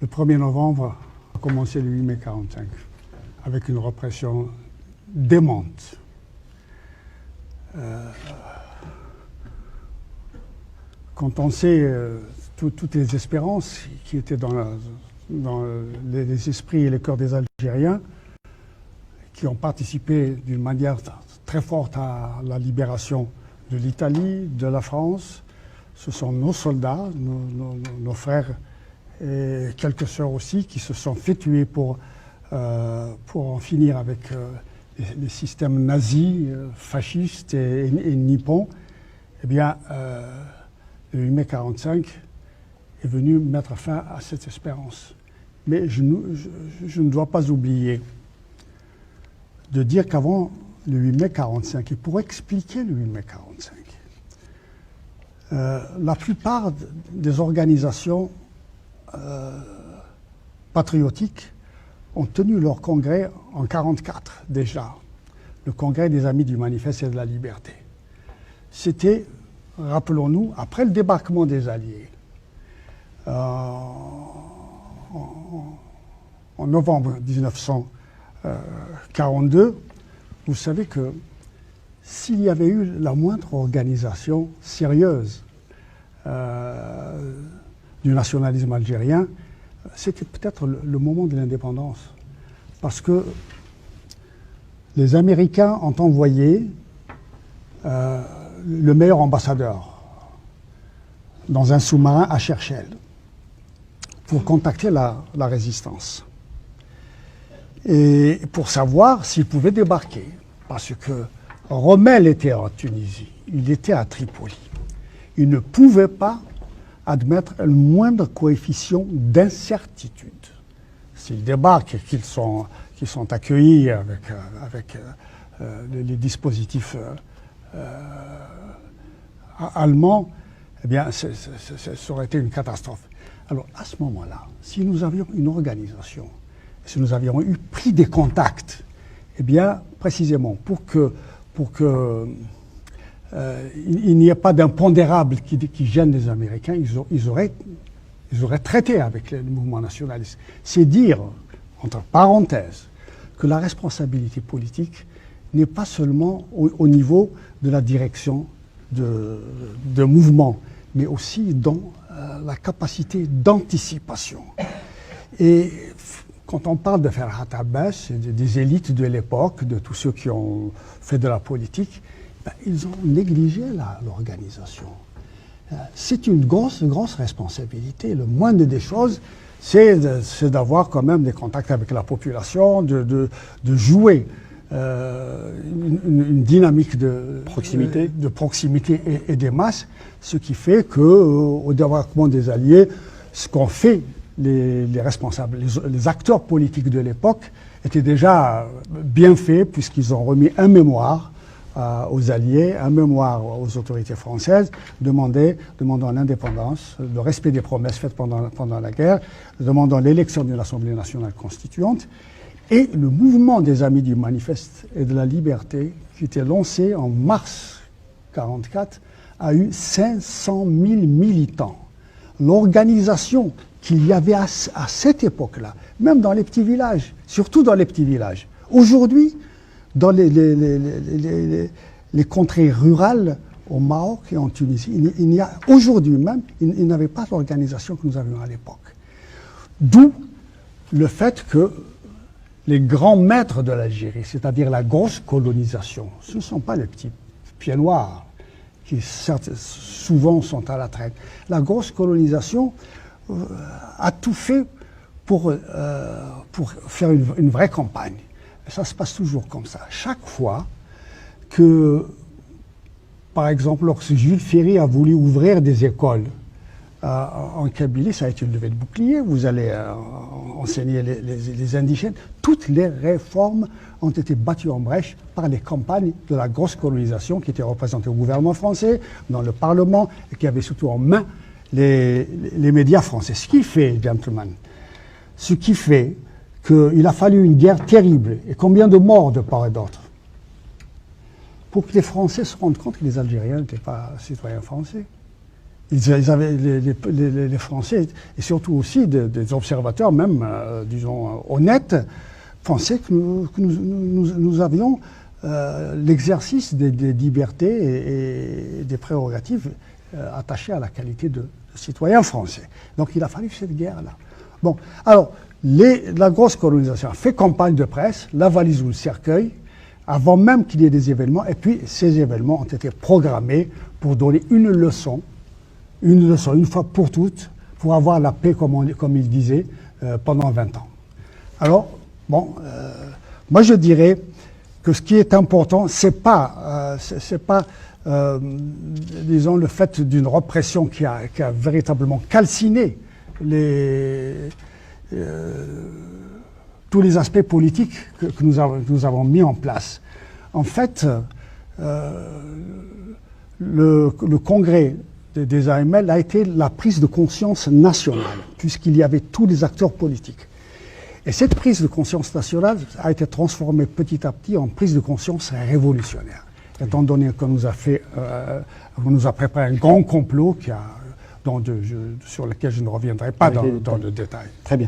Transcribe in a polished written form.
Le 1er novembre a commencé le 8 mai 1945, avec une répression démente. Quand on sait toutes les espérances qui étaient dans les esprits et les cœurs des Algériens, qui ont participé d'une manière très forte à la libération de l'Italie, de la France, ce sont nos soldats, nos frères et quelques sœurs aussi qui se sont fait tuer pour en finir avec les systèmes nazis, fascistes et nippons. Eh bien, le 8 mai 1945 est venu mettre fin à cette espérance. Mais je ne dois pas oublier de dire qu'avant le 8 mai 1945, et pour expliquer le 8 mai 1945, la plupart des organisations patriotiques ont tenu leur congrès en 1944 déjà, le congrès des Amis du Manifeste et de la Liberté. C'était, rappelons-nous, après le débarquement des Alliés, en novembre 1942, vous savez que s'il y avait eu la moindre organisation sérieuse du nationalisme algérien, c'était peut-être le moment de l'indépendance. Parce que les Américains ont envoyé le meilleur ambassadeur dans un sous-marin à Cherchell pour contacter la résistance. Et pour savoir s'il pouvait débarquer. Parce que Rommel était en Tunisie, il était à Tripoli. Il ne pouvait pas admettre le moindre coefficient d'incertitude. S'ils débarquent et qu'ils sont accueillis avec les dispositifs allemands, eh bien, ça aurait été une catastrophe. Alors, à ce moment-là, si nous avions une organisation, si nous avions pris des contacts, eh bien, précisément, pour que il n'y ait pas d'impondérable qui gêne les Américains, ils auraient traité avec le mouvement nationaliste. C'est dire, entre parenthèses, que la responsabilité politique n'est pas seulement au niveau de la direction de mouvement, mais aussi dans la capacité d'anticipation. Et quand on parle de Ferhat Abbas, des élites de l'époque, de tous ceux qui ont fait de la politique, ben, ils ont négligé l'organisation. C'est une grosse responsabilité. Le moindre des choses, c'est d'avoir quand même des contacts avec la population, de jouer une dynamique de proximité et des masses, ce qui fait qu'au débarquement des Alliés, ce qu'ont fait les responsables, les acteurs politiques de l'époque étaient déjà bien faits puisqu'ils ont remis un mémoire aux Alliés, un mémoire aux autorités françaises, demandant l'indépendance, le respect des promesses faites pendant la guerre, demandant l'élection d'une Assemblée nationale constituante, et le mouvement des Amis du Manifeste et de la Liberté, qui était lancé en mars 1944, a eu 500 000 militants. L'organisation qu'il y avait à cette époque-là, même dans les petits villages, surtout dans les petits villages. Aujourd'hui, dans les contrées rurales au Maroc et en Tunisie, il y a aujourd'hui même, il n'avait pas l'organisation que nous avions à l'époque. D'où le fait que les grands maîtres de l'Algérie, c'est-à-dire la grosse colonisation, ce ne sont pas les petits pieds noirs qui souvent sont à la traîne. La grosse colonisation a tout fait pour faire une vraie campagne. Et ça se passe toujours comme ça. Chaque fois que, par exemple, lorsque Jules Ferry a voulu ouvrir des écoles en Kabylie, ça a été une levée de bouclier, vous allez enseigner les indigènes. Toutes les réformes ont été battues en brèche par les campagnes de la grosse colonisation qui étaient représentées au gouvernement français, dans le Parlement, et qui avait surtout en main les médias français. Ce qui fait, gentlemen, ce qui fait qu'il a fallu une guerre terrible, et combien de morts de part et d'autre, pour que les Français se rendent compte que les Algériens n'étaient pas citoyens français. Ils avaient, les Français, et surtout aussi des observateurs même, disons, honnêtes, pensaient que nous avions l'exercice des libertés et des prérogatives attachées à la qualité de citoyen français. Donc il a fallu cette guerre-là. Bon, alors, la grosse colonisation a fait campagne de presse, la valise ou le cercueil, avant même qu'il y ait des événements, et puis ces événements ont été programmés pour donner une leçon, une fois pour toutes, pour avoir la paix, comme il disait, pendant 20 ans. Alors, bon, moi je dirais que ce qui est important, c'est pas, disons, le fait d'une répression qui a véritablement calciné tous les aspects politiques que nous avons mis en place. En fait, le congrès des AML a été la prise de conscience nationale, puisqu'il y avait tous les acteurs politiques. Et cette prise de conscience nationale a été transformée petit à petit en prise de conscience révolutionnaire, étant donné qu'on nous a préparé un grand complot sur lequel je ne reviendrai pas dans le détail. Très bien.